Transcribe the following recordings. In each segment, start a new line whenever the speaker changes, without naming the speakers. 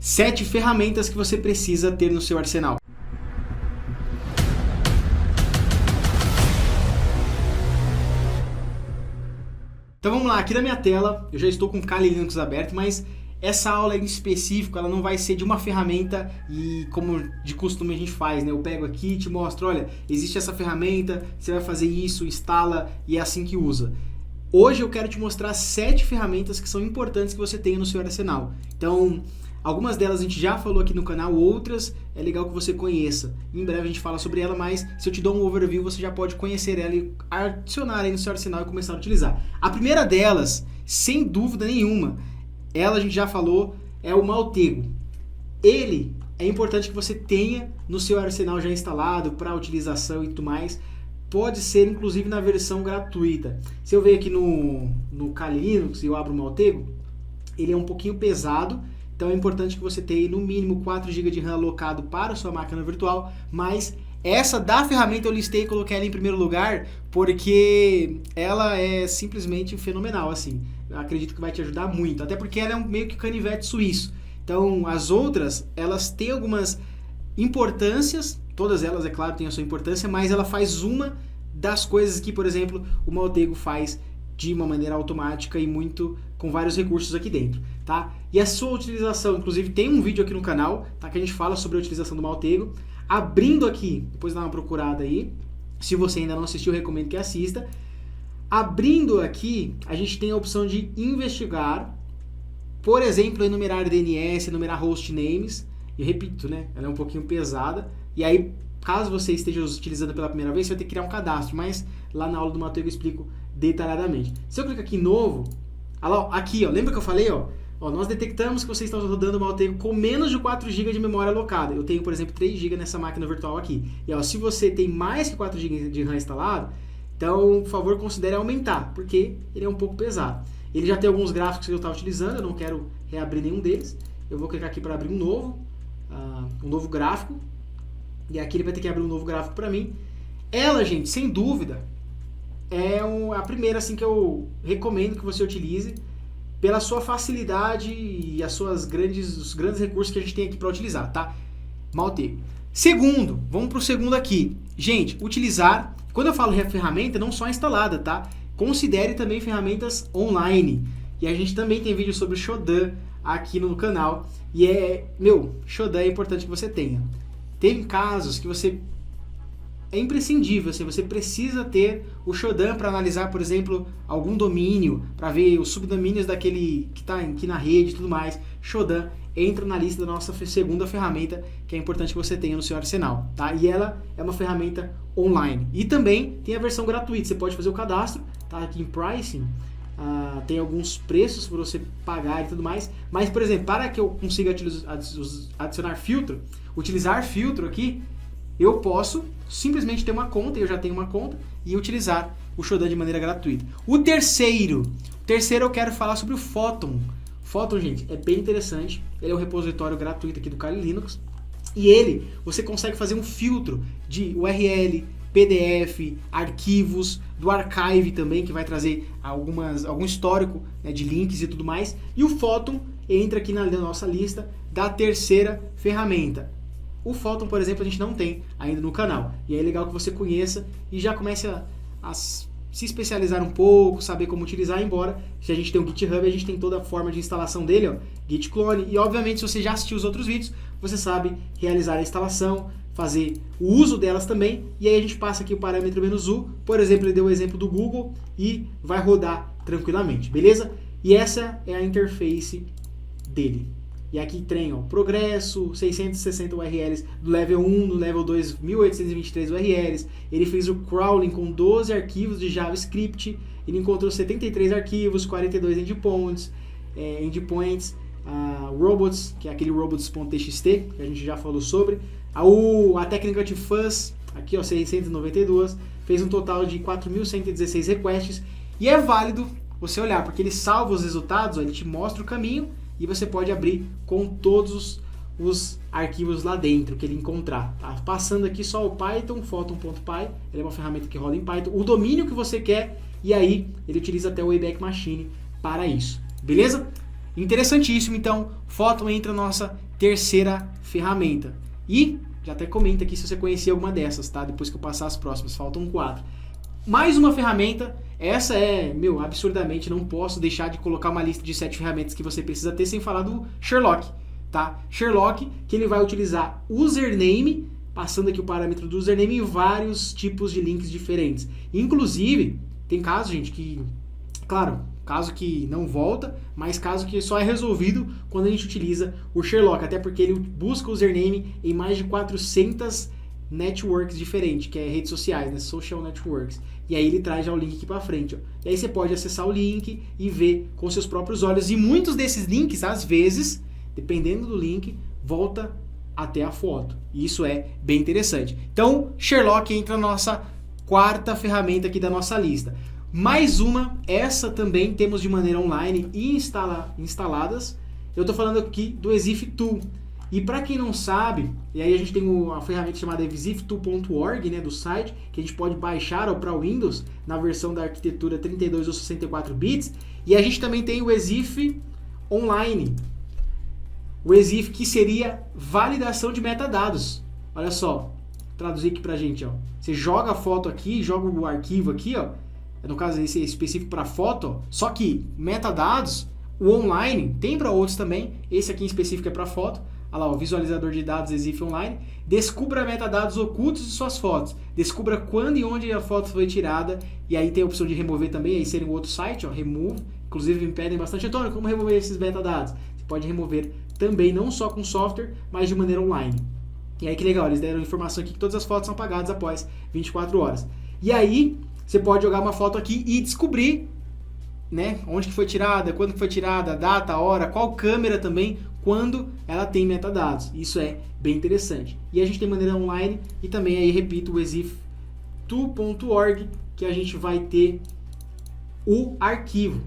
7 ferramentas que você precisa ter no seu arsenal. Então vamos lá, aqui na minha tela, eu já estou com o Kali Linux aberto, mas essa aula em específico, ela não vai ser de uma ferramenta e como de costume a gente faz, né? Eu pego aqui e te mostro, olha, existe essa ferramenta, você vai fazer isso, instala e é assim que usa. Hoje eu quero te mostrar 7 ferramentas que são importantes que você tenha no seu arsenal. Então, algumas delas a gente já falou aqui no canal, outras é legal que você conheça. Em breve a gente fala sobre ela, mas se eu te dou um overview, você já pode conhecer ela e adicionar aí no seu arsenal e começar a utilizar. A primeira delas, sem dúvida nenhuma, ela a gente já falou, é o Maltego. Ele é importante que você tenha no seu arsenal já instalado para utilização e tudo mais. Pode ser inclusive na versão gratuita. Se eu ver aqui no Kali Linux e eu abro o Maltego, ele é um pouquinho pesado. Então é importante que você tenha no mínimo 4 GB de RAM alocado para a sua máquina virtual, mas essa da ferramenta eu listei e coloquei ela em primeiro lugar porque ela é simplesmente fenomenal, assim. Eu acredito que vai te ajudar muito, até porque ela é meio que canivete suíço. Então as outras, elas têm algumas importâncias, todas elas, é claro, têm a sua importância, mas ela faz uma das coisas que, por exemplo, o Maltego faz de uma maneira automática e muito com vários recursos aqui dentro, tá? E a sua utilização, inclusive tem um vídeo aqui no canal, tá? Que a gente fala sobre a utilização do Maltego. Abrindo aqui, depois dá uma procurada aí, se você ainda não assistiu, eu recomendo que assista. Abrindo aqui, a gente tem a opção de investigar, por exemplo, enumerar DNS, enumerar hostnames. Eu repito, né? Ela é um pouquinho pesada, e aí, caso você esteja utilizando pela primeira vez, você vai ter que criar um cadastro, mas lá na aula do Maltego eu explico detalhadamente. Se eu clicar aqui em novo, aqui, ó, lembra que eu falei, ó, nós detectamos que você está rodando o Maltego com menos de 4 GB de memória alocada. Eu tenho, por exemplo, 3 GB nessa máquina virtual aqui. E ó, se você tem mais que 4 GB de RAM instalado, então, por favor, considere aumentar, porque ele é um pouco pesado. Ele já tem alguns gráficos que eu estava utilizando, eu não quero reabrir nenhum deles. Eu vou clicar aqui para abrir um novo gráfico. E aqui ele vai ter que abrir um novo gráfico para mim. Ela, gente, sem dúvida, é a primeira assim, que eu recomendo que você utilize pela sua facilidade e os grandes recursos que a gente tem aqui para utilizar, tá? Maltego. Segundo, vamos para o segundo aqui. Gente, utilizar, quando eu falo ferramenta, não só instalada, tá? Considere também ferramentas online. E a gente também tem vídeo sobre o Shodan aqui no canal. E Shodan é importante que você tenha. Tem casos que é imprescindível, assim, você precisa ter o Shodan para analisar, por exemplo, algum domínio, para ver os subdomínios daquele que está aqui na rede e tudo mais. Shodan entra na lista da nossa segunda ferramenta que é importante que você tenha no seu arsenal, tá? E ela é uma ferramenta online. E também tem a versão gratuita, você pode fazer o cadastro, tá? Aqui em Pricing, tem alguns preços para você pagar e tudo mais. Mas, por exemplo, para que eu consiga adicionar filtro, utilizar filtro aqui, eu posso simplesmente ter uma conta, eu já tenho uma conta, e utilizar o Shodan de maneira gratuita. O terceiro eu quero falar sobre o Photon. Photon, gente, é bem interessante. Ele é um repositório gratuito aqui do Kali Linux. E você consegue fazer um filtro de URL, PDF, arquivos, do Archive também, que vai trazer algum histórico, né, de links e tudo mais. E o Photon entra aqui na nossa lista da terceira ferramenta. O Photon, por exemplo, a gente não tem ainda no canal. E é legal que você conheça e já comece a se especializar um pouco, saber como utilizar, embora se a gente tem o GitHub, a gente tem toda a forma de instalação dele, ó, Git clone. E obviamente, se você já assistiu os outros vídeos, você sabe realizar a instalação, fazer o uso delas também. E aí a gente passa aqui o parâmetro "-u", por exemplo, ele deu o exemplo do Google e vai rodar tranquilamente, beleza? E essa é a interface dele. E aqui tem, ó, progresso, 660 URLs do level 1, no level 2, 1823 URLs. Ele fez o crawling com 12 arquivos de JavaScript. Ele encontrou 73 arquivos, 42 endpoints, robots, que é aquele robots.txt, que a gente já falou sobre. A técnica de fuzz, aqui, ó, 692, fez um total de 4.116 requests. E é válido você olhar, porque ele salva os resultados, ó, ele te mostra o caminho, e você pode abrir com todos os arquivos lá dentro que ele encontrar. Tá? Passando aqui só o Python, Photon.py, ele é uma ferramenta que roda em Python, o domínio que você quer, e aí ele utiliza até o Wayback Machine para isso. Beleza? Interessantíssimo, então, Photon entra na nossa terceira ferramenta. E já até comenta aqui se você conhecia alguma dessas, tá? Depois que eu passar as próximas, faltam 4. Mais uma ferramenta, essa é, absurdamente, não posso deixar de colocar uma lista de 7 ferramentas que você precisa ter sem falar do Sherlock, tá? Sherlock, que ele vai utilizar username, passando aqui o parâmetro do username em vários tipos de links diferentes. Inclusive, tem casos, gente, que, claro, caso que não volta, mas caso que só é resolvido quando a gente utiliza o Sherlock, até porque ele busca o username em mais de 400 networks diferentes, que é redes sociais, né? Social networks. E aí ele traz já o link aqui para frente, ó. E aí você pode acessar o link e ver com seus próprios olhos. E muitos desses links, às vezes, dependendo do link, volta até a foto. E isso é bem interessante. Então, Sherlock entra na nossa 4ª ferramenta aqui da nossa lista. Mais uma, essa também temos de maneira online e instaladas. Eu estou falando aqui do Exif Tool. E para quem não sabe, e aí a gente tem uma ferramenta chamada exiftool.org, né, do site, que a gente pode baixar para Windows na versão da arquitetura 32 ou 64 bits. E a gente também tem o Exif Online. O Exif, que seria validação de metadados. Olha só, traduzir aqui pra gente, ó. Você joga a foto aqui, joga o arquivo aqui, ó. No caso esse é específico para foto, ó. Só que metadados, o online, tem para outros também. Esse aqui em específico é para foto. Olha lá, o visualizador de dados Exif Online. Descubra metadados ocultos de suas fotos. Descubra quando e onde a foto foi tirada. E aí tem a opção de remover também. Aí seria um outro site, ó, remove. Inclusive me pedem bastante, Antônio, como remover esses metadados? Você pode remover também, não só com software, mas de maneira online. E aí que legal, eles deram informação aqui que todas as fotos são apagadas após 24 horas. E aí você pode jogar uma foto aqui e descobrir, né, onde que foi tirada, quando que foi tirada, a data, a hora, qual câmera também, quando ela tem metadados. Isso é bem interessante. E a gente tem maneira online e também aí, repito, o exiftool.org, que a gente vai ter o arquivo.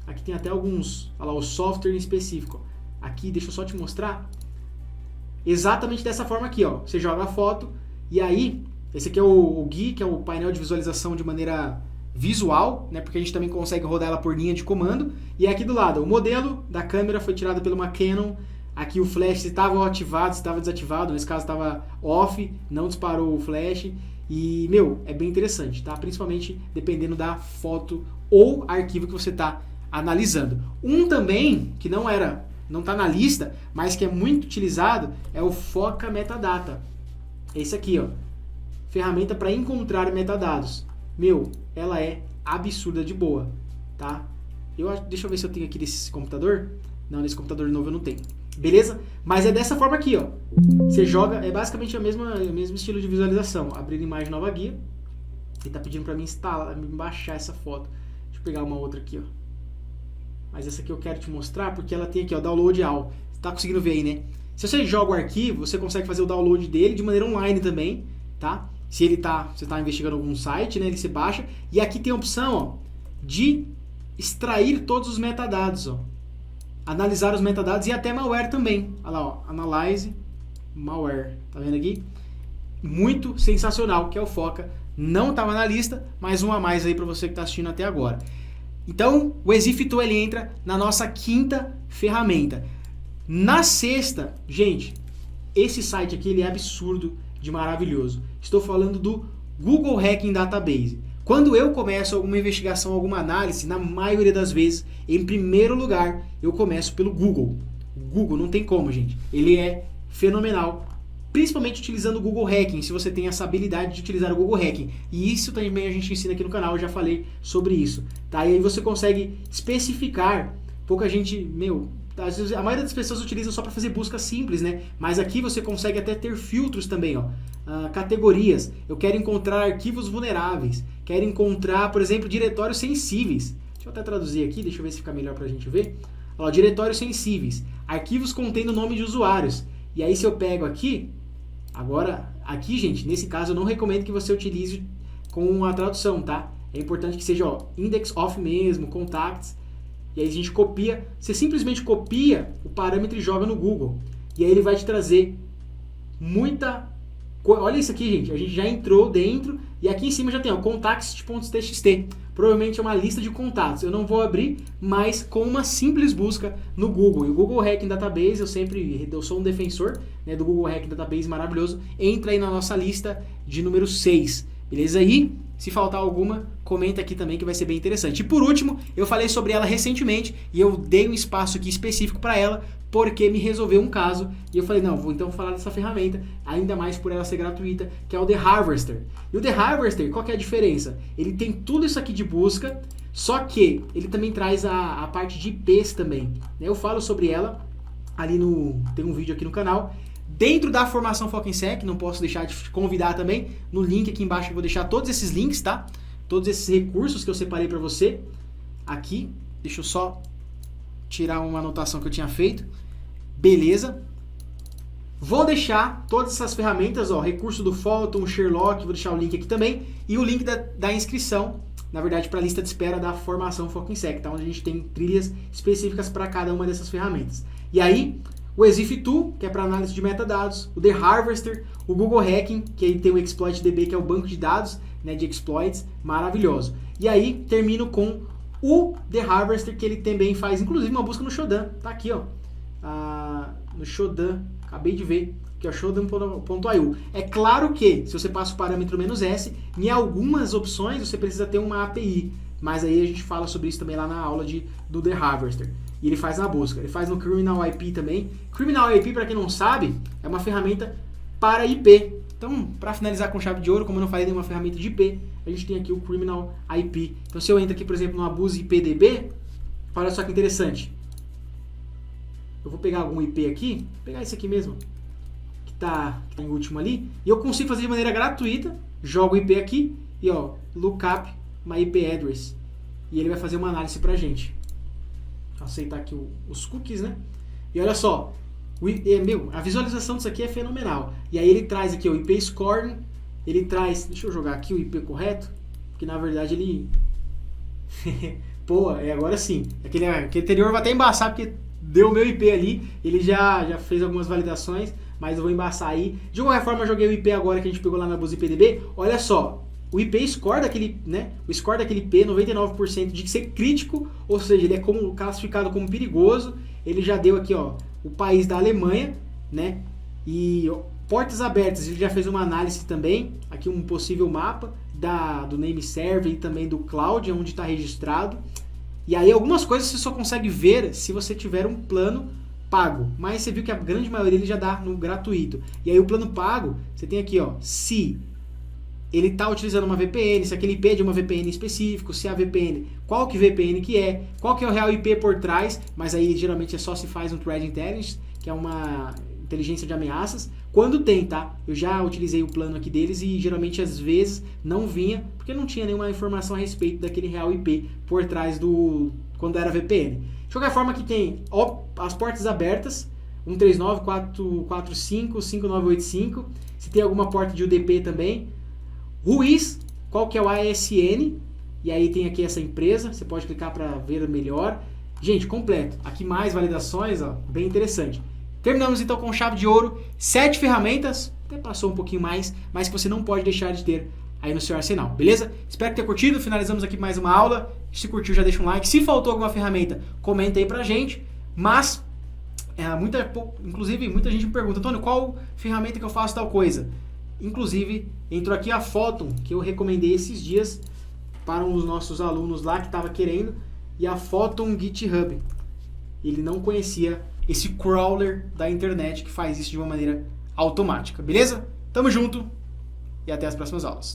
Aqui tem até alguns, olha lá, o software em específico. Aqui, deixa eu só te mostrar. Exatamente dessa forma aqui, ó. Você joga a foto e aí, esse aqui é o GUI, que é o painel de visualização de maneira visual, né? Porque a gente também consegue rodar ela por linha de comando. E aqui do lado, o modelo da câmera foi tirado por uma Canon. Aqui o flash, se estava ativado, se estava desativado. Nesse caso estava off, não disparou o flash. E, é bem interessante, tá? Principalmente dependendo da foto ou arquivo que você está analisando. Um também, que não está na lista, mas que é muito utilizado, é o Foca Metadata. Esse aqui, ó. Ferramenta para encontrar metadados. Ela é absurda de boa, tá? Deixa eu ver se eu tenho aqui nesse computador. Não, nesse computador novo eu não tenho. Beleza? Mas é dessa forma aqui, ó. Você joga, é basicamente o mesmo estilo de visualização. Abrir imagem nova guia. Ele tá pedindo para mim baixar essa foto. Deixa eu pegar uma outra aqui, ó. Mas essa aqui eu quero te mostrar porque ela tem aqui, ó, download all. Você tá conseguindo ver aí, né? Se você joga o arquivo, você consegue fazer o download dele de maneira online também, tá? Se você está investigando algum site, né, ele se baixa. E aqui tem a opção, ó, de extrair todos os metadados, ó. Analisar os metadados e até malware também. Olha lá, ó, Analyze Malware. Tá vendo aqui? Muito sensacional, que é o Foca. Não estava na lista, mas um a mais aí para você que está assistindo até agora. Então, o Exif Tool ele entra na nossa 5ª ferramenta. Na 6ª, gente, esse site aqui ele é absurdo de maravilhoso. Estou falando do Google Hacking Database. Quando eu começo alguma investigação, alguma análise, na maioria das vezes, em primeiro lugar, eu começo pelo Google. O Google não tem como, gente. Ele é fenomenal, principalmente utilizando o Google Hacking, se você tem essa habilidade de utilizar o Google Hacking. E isso também a gente ensina aqui no canal, eu já falei sobre isso. Tá? E aí você consegue especificar, pouca gente, às vezes a maioria das pessoas utiliza só para fazer busca simples, né? Mas aqui você consegue até ter filtros também, ó. Categorias. Eu quero encontrar arquivos vulneráveis. Quero encontrar, por exemplo, diretórios sensíveis. Deixa eu até traduzir aqui, deixa eu ver se fica melhor para a gente ver. Ó, diretórios sensíveis. Arquivos contendo nome de usuários. E aí se eu pego aqui, agora, aqui, gente, nesse caso eu não recomendo que você utilize com a tradução, tá? É importante que seja, ó, index of mesmo, contacts. E aí a gente copia, você simplesmente copia o parâmetro e joga no Google. E aí ele vai te trazer muita Olha isso aqui, gente. A gente já entrou dentro e aqui em cima já tem ó, contacts.txt. Provavelmente é uma lista de contatos. Eu não vou abrir, mas com uma simples busca no Google. E o Google Hacking Database, eu sou um defensor, né, do Google Hacking Database maravilhoso. Entra aí na nossa lista de número 6. Beleza? E se faltar alguma, comenta aqui também que vai ser bem interessante. E por último, eu falei sobre ela recentemente e eu dei um espaço aqui específico para ela porque me resolveu um caso e eu falei, não, vou então falar dessa ferramenta, ainda mais por ela ser gratuita, que é o The Harvester. E o The Harvester, qual que é a diferença? Ele tem tudo isso aqui de busca, só que ele também traz a parte de IPs também. Eu falo sobre ela, tem um vídeo aqui no canal. Dentro da formação Foca em Sec, não posso deixar de te convidar também, no link aqui embaixo eu vou deixar todos esses links, tá? Todos esses recursos que eu separei para você. Aqui, deixa eu só tirar uma anotação que eu tinha feito. Beleza. Vou deixar todas essas ferramentas, ó, recurso do Photon, Sherlock, vou deixar o link aqui também. E o link da inscrição, na verdade, para a lista de espera da formação Foca em Sec, tá? Onde a gente tem trilhas específicas para cada uma dessas ferramentas. E aí, o ExifTool, que é para análise de metadados, o The Harvester, o Google Hacking, que aí tem o ExploitDB, que é o banco de dados, né, de exploits, maravilhoso. E aí, termino com o The Harvester, que ele também faz, inclusive, uma busca no Shodan. Tá aqui, ó, no Shodan, acabei de ver, que é o Shodan.io. É claro que, se você passa o parâmetro "-s", em algumas opções você precisa ter uma API, mas aí a gente fala sobre isso também lá na aula do The Harvester. E ele faz na busca, ele faz no Criminal IP também. Criminal IP, para quem não sabe, é uma ferramenta para IP. Então, para finalizar com chave de ouro, como eu não falei nenhuma ferramenta de IP, a gente tem aqui o Criminal IP. Então, se eu entro aqui, por exemplo, no Abuse IPDB, olha só que interessante. Eu vou pegar algum IP aqui, vou pegar esse aqui mesmo, que tá em último ali, e eu consigo fazer de maneira gratuita, jogo o IP aqui, e ó, lookup my IP address. E ele vai fazer uma análise pra gente. Vou aceitar aqui os cookies, né? E olha só, a visualização disso aqui é fenomenal. E aí ele traz aqui o IP scoring, ele traz, deixa eu jogar aqui o IP correto, porque na verdade ele... Pô, agora sim, aquele anterior vai até embaçar, porque deu o meu IP ali, ele já fez algumas validações, mas eu vou embaçar aí. De qualquer forma, eu joguei o IP agora que a gente pegou lá na Abuse IPDB, olha só, o IP score daquele, né? O score daquele IP, 99% de ser crítico, ou seja, ele é classificado como perigoso. Ele já deu aqui, ó, o país da Alemanha, né? E portas abertas, ele já fez uma análise também, aqui um possível mapa do name server e também do cloud, onde está registrado. E aí algumas coisas você só consegue ver se você tiver um plano pago, mas você viu que a grande maioria ele já dá no gratuito. E aí o plano pago, você tem aqui, ó, se ele está utilizando uma VPN, se aquele IP é de uma VPN específico, se a VPN, qual que VPN que é, qual que é o real IP por trás, mas aí geralmente é só se faz um Threat Intelligence, que é uma inteligência de ameaças, quando tem, tá? Eu já utilizei o plano aqui deles e geralmente às vezes não vinha, porque não tinha nenhuma informação a respeito daquele real IP por trás quando era VPN. De qualquer forma, aqui tem as portas abertas, 139.445.5985, se tem alguma porta de UDP também, Ruiz, qual que é o ASN, e aí tem aqui essa empresa, você pode clicar para ver melhor. Gente, completo. Aqui mais validações, ó, bem interessante. Terminamos então com chave de ouro, 7 ferramentas, até passou um pouquinho mais, mas que você não pode deixar de ter aí no seu arsenal, beleza? Espero que tenha curtido, finalizamos aqui mais uma aula. Se curtiu, já deixa um like. Se faltou alguma ferramenta, comenta aí pra gente. Mas, inclusive, muita gente me pergunta, Antônio, qual ferramenta que eu faço tal coisa? Inclusive, entrou aqui a Photon, que eu recomendei esses dias para um dos nossos alunos lá que estava querendo, e a Photon GitHub. Ele não conhecia esse crawler da internet que faz isso de uma maneira automática, beleza? Tamo junto e até as próximas aulas.